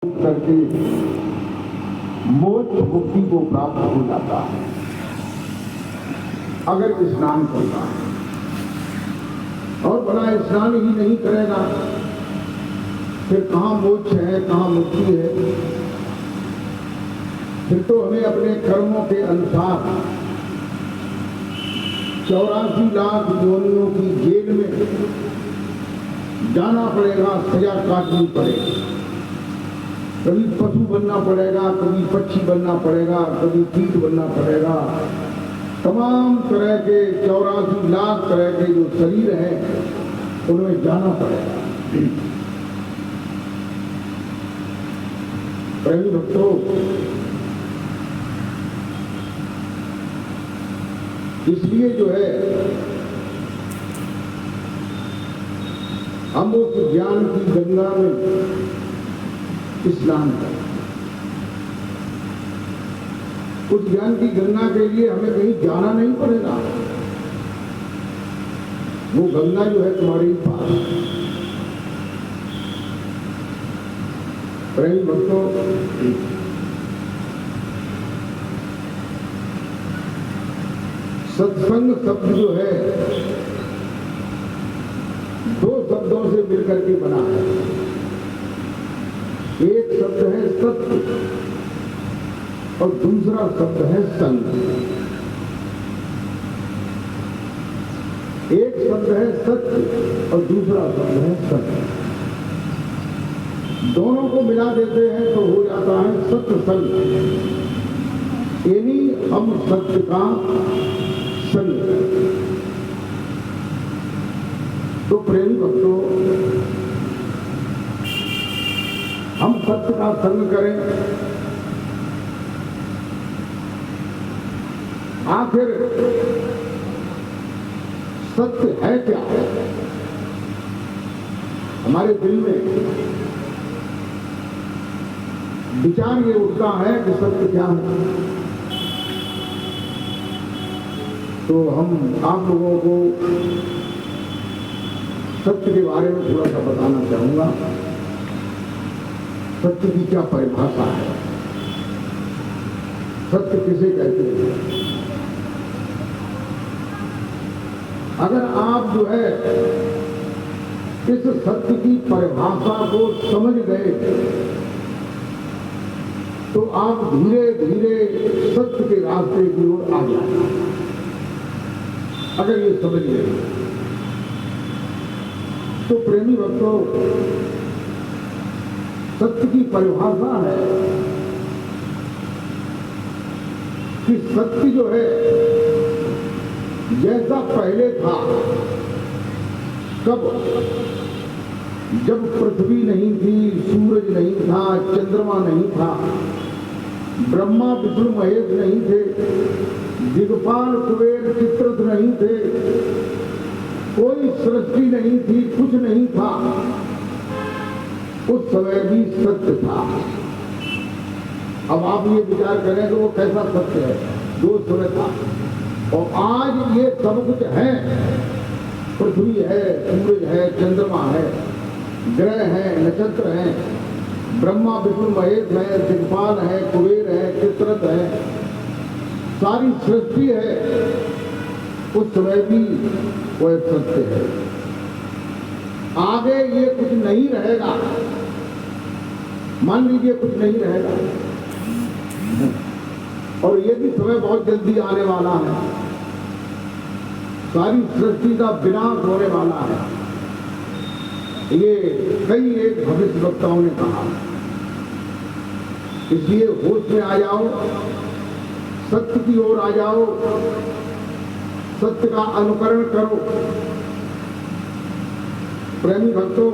करके मोक्ष मुक्ति को प्राप्त हो जाता है अगर स्नान करता है। और बड़ा स्नान ही नहीं करेगा फिर कहाँ मोक्ष है, कहाँ मुक्ति है। फिर तो हमें अपने कर्मों के अनुसार 84 लाख योनियों की जेल में जाना पड़ेगा, सजा काटनी पड़ेगी। कभी पशु बनना पड़ेगा, कभी पक्षी बनना पड़ेगा, कभी कीट बनना पड़ेगा। तमाम तरह के 84 लाख तरह के जो शरीर हैं उनमें जाना पड़ेगा। प्रेमी भक्तों, इसलिए जो है हम उस ज्ञान की गंगा में स्नान करें। उस ज्ञान की गंगा के लिए हमें कहीं जाना नहीं पड़ेगा। वो गंगा जो है तुम्हारे ही पास। प्रेमी भक्तों, सत्संग शब्द जो है दो शब्दों से मिलकर के बना है। एक शब्द है सत्य और दूसरा शब्द है संग। एक शब्द है सत्य और दूसरा शब्द है संग। दोनों को मिला देते हैं तो हो जाता है सत्य संग, यानी हम सत्य का संग। तो प्रेमी भक्तों, हम सत्य का संग करें। आखिर सत्य है क्या? हमारे दिल में विचार ये उठता है कि सत्य क्या है। तो हम आप लोगों को सत्य के बारे में थोड़ा सा बताना चाहूंगा। सत्य की क्या परिभाषा है, सत्य किसे कहते हैं। अगर आप जो है इस सत्य की परिभाषा को समझ गए तो आप धीरे धीरे सत्य के रास्ते की ओर आ जाए। अगर ये समझ गए तो प्रेमी भक्तों, सत्य की परिभाषा है कि सत्य जो है जैसा पहले था, कब जब पृथ्वी नहीं थी, सूरज नहीं था, चंद्रमा नहीं था, ब्रह्मा विष्णु महेश नहीं थे, दिग्पाल कुबेर चित्ररथ नहीं थे, कोई सृष्टि नहीं थी, कुछ नहीं था, उस समय भी सत्य था। अब आप ये विचार करें तो वो कैसा सत्य है जो उस समय था। और आज ये सब कुछ है, पृथ्वी है, सूरज है, चंद्रमा है, ग्रह है, नक्षत्र है, ब्रह्मा विष्णु महेश है, दिग्पाल है, कुबेर है, चित्ररथ है, सारी सृष्टि है, उस समय भी वह सत्य है। आगे ये कुछ नहीं रहेगा, मान लीजिए कुछ नहीं रहेगा, और ये भी समय बहुत जल्दी आने वाला है, सारी सृष्टि का विनाश होने वाला है। ये कई एक भविष्यवक्ताओं ने कहा। इसलिए होश में आ जाओ, सत्य की ओर आ जाओ, सत्य का अनुकरण करो। प्रेमी भक्तों,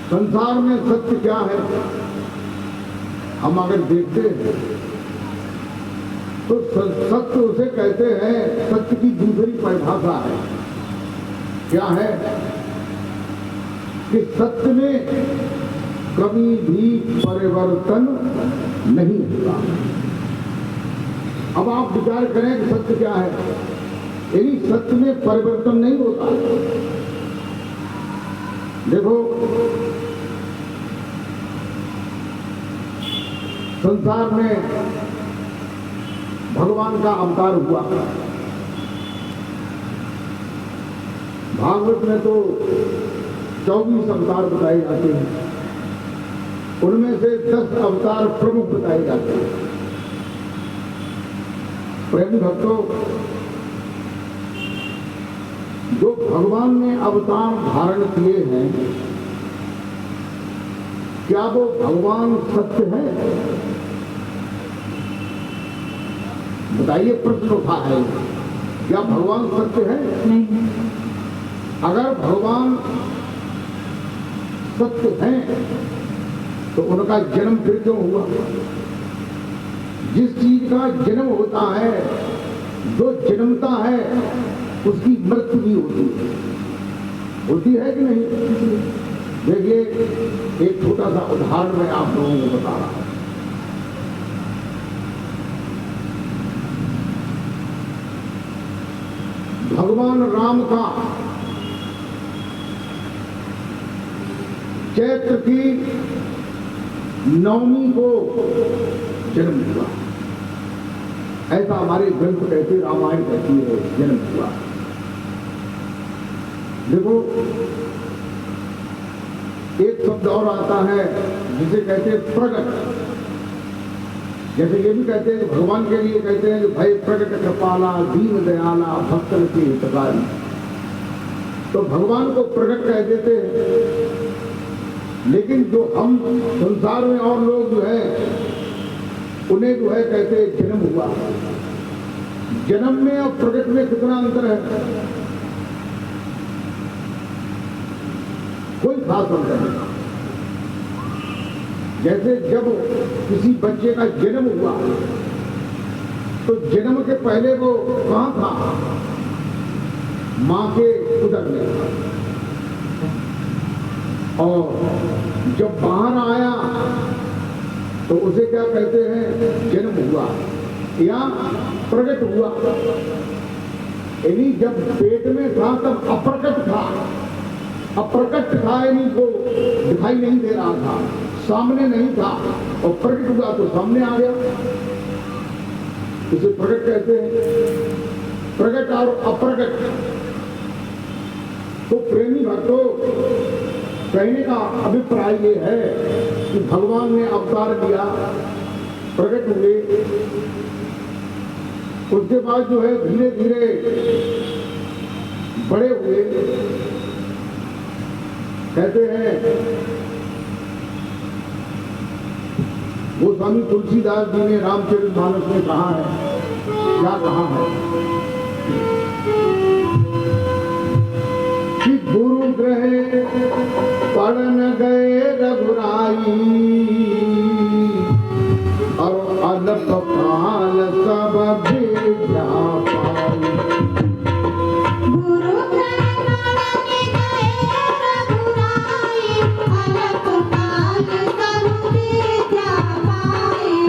संसार में सत्य क्या है हम अगर देखते हैं तो सत्य उसे कहते हैं, सत्य की दूसरी परिभाषा है। क्या है कि सत्य में कभी भी परिवर्तन नहीं होता। अब आप विचार करें कि सत्य क्या है, यानी सत्य में परिवर्तन नहीं होता। देखो संसार में भगवान का अवतार हुआ। भागवत में तो 24 अवतार बताए जाते हैं, उनमें से 10 अवतार प्रमुख बताए जाते हैं। प्रेमी भक्तों, जो भगवान ने अवतार धारण किए हैं, क्या वो भगवान सत्य है? बताइए, प्रश्न उठा है, क्या भगवान सत्य है? नहीं। अगर भगवान सत्य है तो उनका जन्म फिर क्यों हुआ? जिस चीज का जन्म होता है, जो जन्मता है, उसकी मृत्यु भी होती है कि नहीं? देखिए, एक छोटा सा उदाहरण मैं आप लोगों को बता रहा हूं। भगवान राम का चैत्र की नवमी को जन्म हुआ, ऐसा हमारे ग्रंथ कहते, रामायण कहती है, जन्म हुआ। देखो, एक शब्द और आता है जिसे कहते हैं प्रगट। जैसे ये भी कहते हैं कि भगवान के लिए कहते हैं कि भाई प्रगट कृपाला दीन दयाला भक्तन के हितकारी, तो भगवान को प्रगट कह देते हैं। लेकिन जो हम संसार में और लोग जो है, उन्हें जो है कहते हैं जन्म हुआ। जन्म में और प्रगट में कितना अंतर है? कोई खास अंतर नहीं। जैसे जब किसी बच्चे का जन्म हुआ, तो जन्म के पहले वो कहां था? मां के उदर में। और जब बाहर आया तो उसे क्या कहते हैं? जन्म हुआ या प्रकट हुआ। यानी जब पेट में था तब अप्रकट था, अप्रकट था, यानी वो दिखाई नहीं दे रहा था, सामने नहीं था, और प्रकट हुआ तो सामने आ गया। इसे प्रकट कहते हैं। प्रकट और अप्रकट। तो प्रेमी भक्तों, कहने का अभिप्राय ये है कि भगवान ने अवतार लिया, प्रकट हुए, उसके बाद जो है धीरे धीरे बड़े हुए। कहते हैं वो स्वामी तुलसीदास जी ने रामचरितमानस में कहा है, क्या कहा है कि गुरु ग्रह पढ़न गए रघुराई, और अल्प काल सब विद्या पाई। गुरु ग्रह पढ़न गए रघुराई, अल्प काल सब विद्या पाई।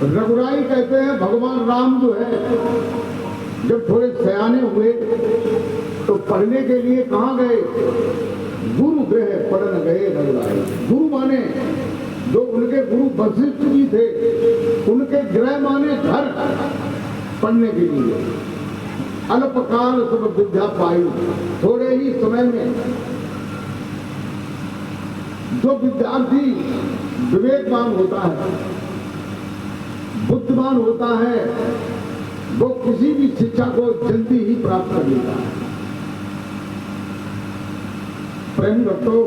रघुराई कहते हैं भगवान राम जो है, जब थोड़े सयाने हुए तो पढ़ने के लिए कहाँ गए? गुरु गृह पढ़ने गए रघुराई। गुरु माने जो उनके गुरु वशिष्ठ जी थे, उनके गृह माने घर, पढ़ने के लिए। अल्पकाल सब विद्या पाई, थोड़े ही समय में। जो विद्यार्थी विवेकवान होता है, बुद्धिमान होता है, वो किसी भी शिक्षा को जल्दी ही प्राप्त कर लेता है। प्रेम भक्तों,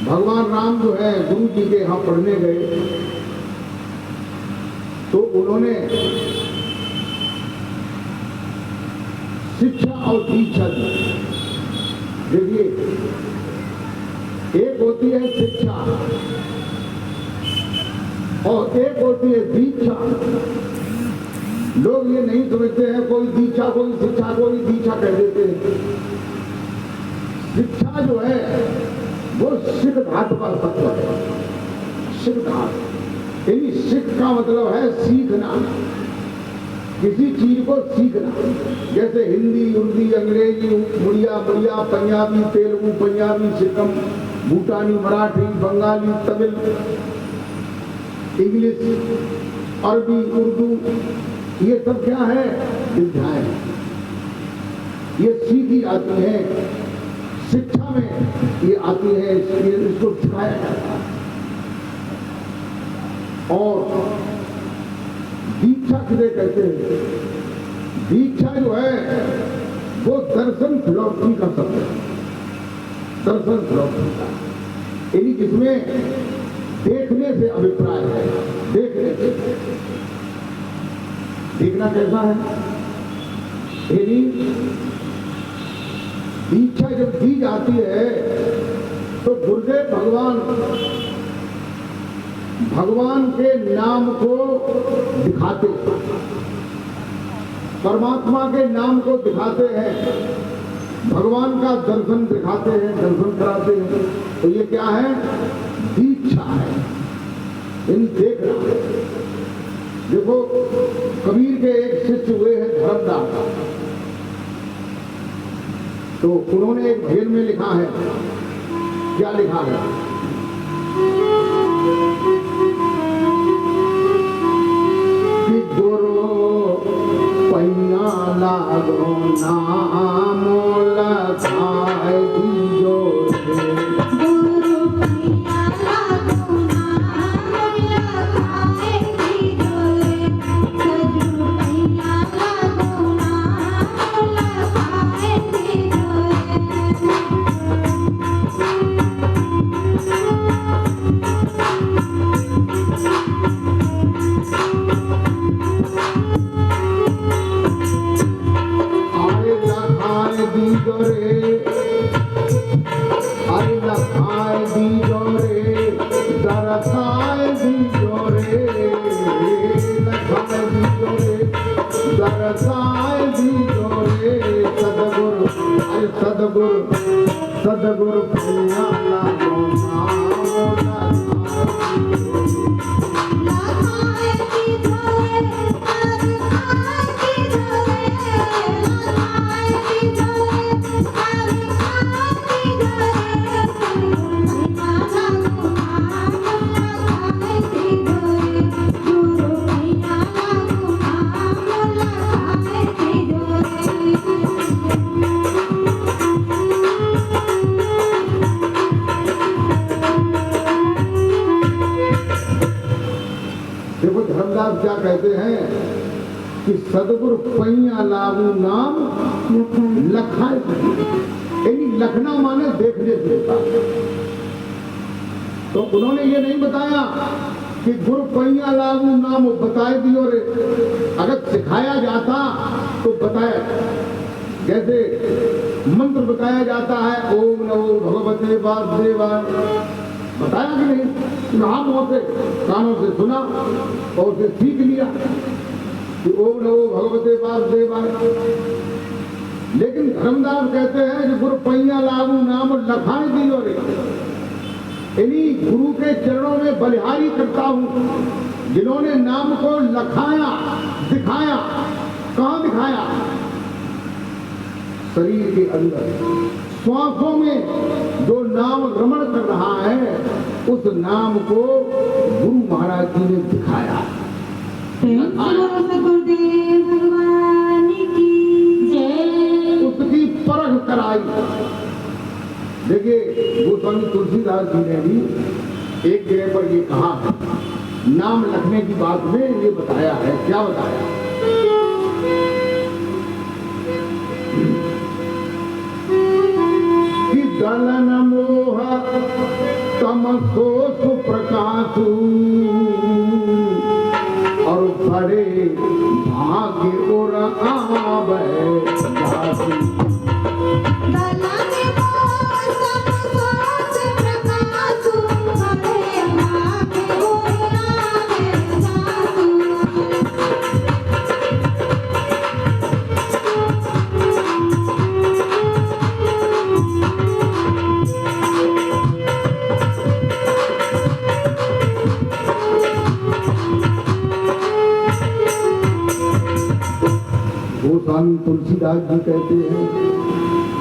भगवान राम जो है गुरु जी के यहां पढ़ने गए, तो उन्होंने शिक्षा और दीक्षा दी। देखिए, एक होती है शिक्षा और एक होती है दीक्षा। लोग ये नहीं समझते हैं, कोई दीक्षा कोई शिक्षा, कोई दीक्षा कह देते हैं। शिक्षा जो है वो सिख धातु का तत्व है। सिख धातु यानी सिख का मतलब है सीखना, किसी चीज को सीखना। जैसे हिंदी, उर्दू, अंग्रेजी, मुड़िया, मुड़िया, पंजाबी, तेलुगु, पंजाबी, सिक्कम, भूटानी, मराठी, बंगाली, तमिल, इंग्लिश, अरबी, उर्दू, ये सब क्या है? विद्याएं। ये सीखी जाती है, शिक्षा में ये आती है, इसको सिखाया जाता है। और दीक्षा किसे कहते हैं? दीक्षा जो है वो दर्शन फिलॉसफी का शब्द है। दर्शन फिलॉसफी का यानी जिसमें देखने से अभिप्राय है। देखने से, देखना कैसा है? यानी दीक्षा जब दी जाती है तो गुरुदेव भगवान के नाम को दिखाते, परमात्मा के नाम को दिखाते हैं, भगवान का दर्शन दिखाते हैं, दर्शन कराते हैं। तो ये क्या है? दीक्षा है, इन देखना। देखो कबीर के एक शिष्य हुए हैं धर्मदास, तो उन्होंने एक भजन में लिखा है, क्या लिखा है? कि गुरु पैया लागो नाम लखाए दीजो रे। गुरु पैया लागो नाम लखाए दीजो रे। सद्गुरु पैया लागो नाम लखाए दीजो आरे लखाए दीजो रे, आरे लखाए दीजो रे, दरसाए दीजो रे, लखाए दीजो रे, दरसाए दीजो रे। सद्गुरु, अरे सद्गुरु, सद्गुरु पैया लागो नाम लखाए लखाए दीजो रे। लखाए दीजो रे। लखाए दीजो रे। लखाए दीजो रे। सद्गुरु पैया लागो नाम लखाए दीजो रे। गुरु पैया लागो नाम लखाए दीजो रे। देखो धर्मदास क्या कहते हैं कि सद्गुरु पैया लागू नाम लखाए, यानी लखना माने देखने से होता है। तो उन्होंने ये नहीं बताया कि गुरु पैया लागू नाम बताए दियो रे। अगर सिखाया जाता तो बताया, जैसे मंत्र बताया जाता है ओम नमो भगवते वासुदेवाय, बताया कि नहीं? कानों से सुना और उसे सीख लिया कि ओम नमो भगवते वासुदेवाय। लेकिन धर्मदास कहते हैं कि गुरु पैया लागू नाम लखाए दियो रे, यानी गुरु के चरणों में बलिहारी करता हूं, जिन्होंने नाम को लखाया, दिखाया। कहां दिखाया? शरीर के अंदर, श्वासों में जो नाम रमण कर रहा है, उस नाम को गुरु महाराज जी ने दिखाया। गुरुदेव भगवान की जय। उसकी परख कराई। देखिए गोस्वामी तुलसीदास जी ने भी एक जगह पर ये कहा है, नाम लिखने की बात में ये बताया है। क्या बताया? कि दलन मोह तमसो सुप्रकाशु, और बड़े भाग्य और आवे जासु। दलन मोह तमसो सुप्रकाशु, बड़े भाग्य और आवे तुलसीदास जी कहते हैं,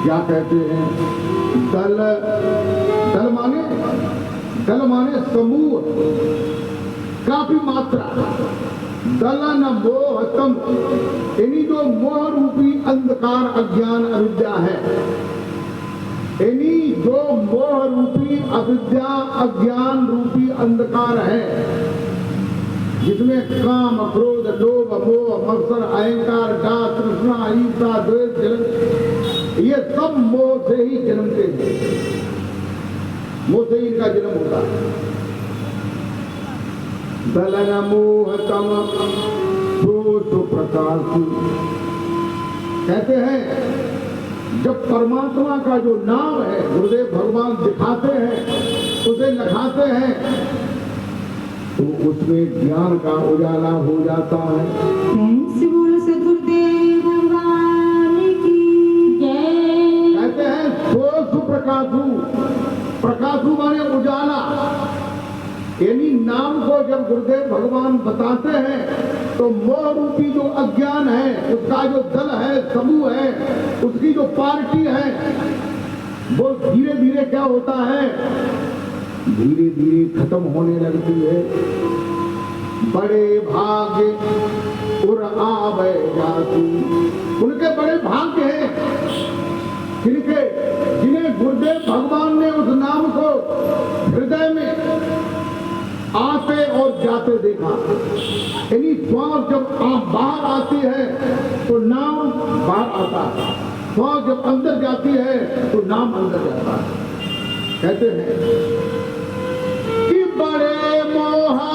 क्या कहते हैं, दल माने समूह, काफी मात्रा। दलन मोहतम, यानी जो मोह रूपी अंधकार अज्ञान अविद्या है, यानी जो मोह रूपी अविद्या अज्ञान रूपी अंधकार है, जिसमें काम क्रोध लोभ मोह मत्सर अहंकार डाह तृष्णा ईर्षा द्वेष जलन, ये सब मोह से ही जन्मते हैं, मोह से ही इनका जन्म होता है। दलन मोहतम प्रकाश, कहते हैं जब परमात्मा का जो नाम है गुरुदेव भगवान दिखाते हैं, उसे लखाते हैं, तो उसमें ज्ञान का उजाला हो जाता है। बोल सदगुरुदेव भगवान की जय। कहते हैं सो सुप्रकाशु, प्रकाशु माने उजाला, यानी नाम को जब गुरुदेव भगवान बताते हैं तो मोह रूपी जो अज्ञान है, उसका जो दल है, समूह है, उसकी जो पार्टी है, वो धीरे धीरे क्या होता है, धीरे धीरे खत्म होने लगती है। बड़े भाग्य उर आवे जातु, उनके बड़े भाग्य हैं जिनके जिन्हें गुरुदेव भगवान ने उस नाम को हृदय में आते और जाते देखा। यानी श्वास जब बाहर आती है तो नाम बाहर आता है, श्वास जब अंदर जाती है तो नाम अंदर जाता है। कहते हैं कि बड़े मोहा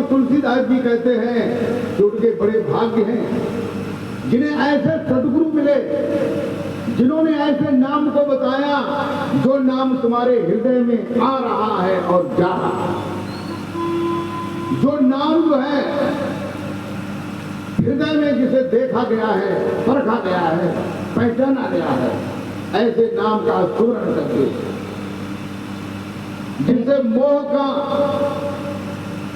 तुलसीदास जी कहते हैं कि उनके बड़े भाग्य हैं जिन्हें ऐसे सदगुरु मिले, जिन्होंने ऐसे नाम को बताया जो नाम तुम्हारे हृदय में आ रहा है और जा रहा है। जो नाम जो है हृदय में जिसे देखा गया है, परखा गया है, पहचाना गया है, ऐसे नाम का स्मरण करके जिनसे मोह का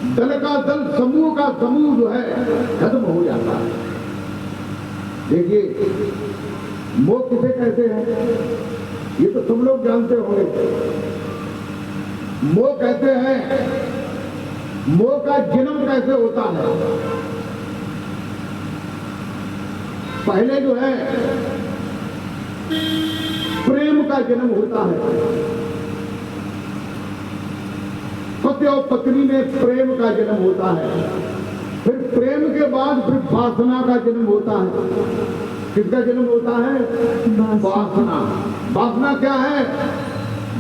दल का दल, समूह का समूह जो है खत्म हो जाता है। देखिए मोह किसे कहते हैं ये तो सब लोग जानते होंगे। मोह कहते हैं, मोह का जन्म कैसे होता है? पहले जो है प्रेम का जन्म होता है, पति और पत्नी में प्रेम का जन्म होता है। फिर प्रेम के बाद फिर वासना का जन्म होता है। किसका जन्म होता है? वासना। वासना क्या है?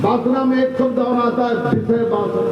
वासना में एक शब्द और आता है, विषय वासना।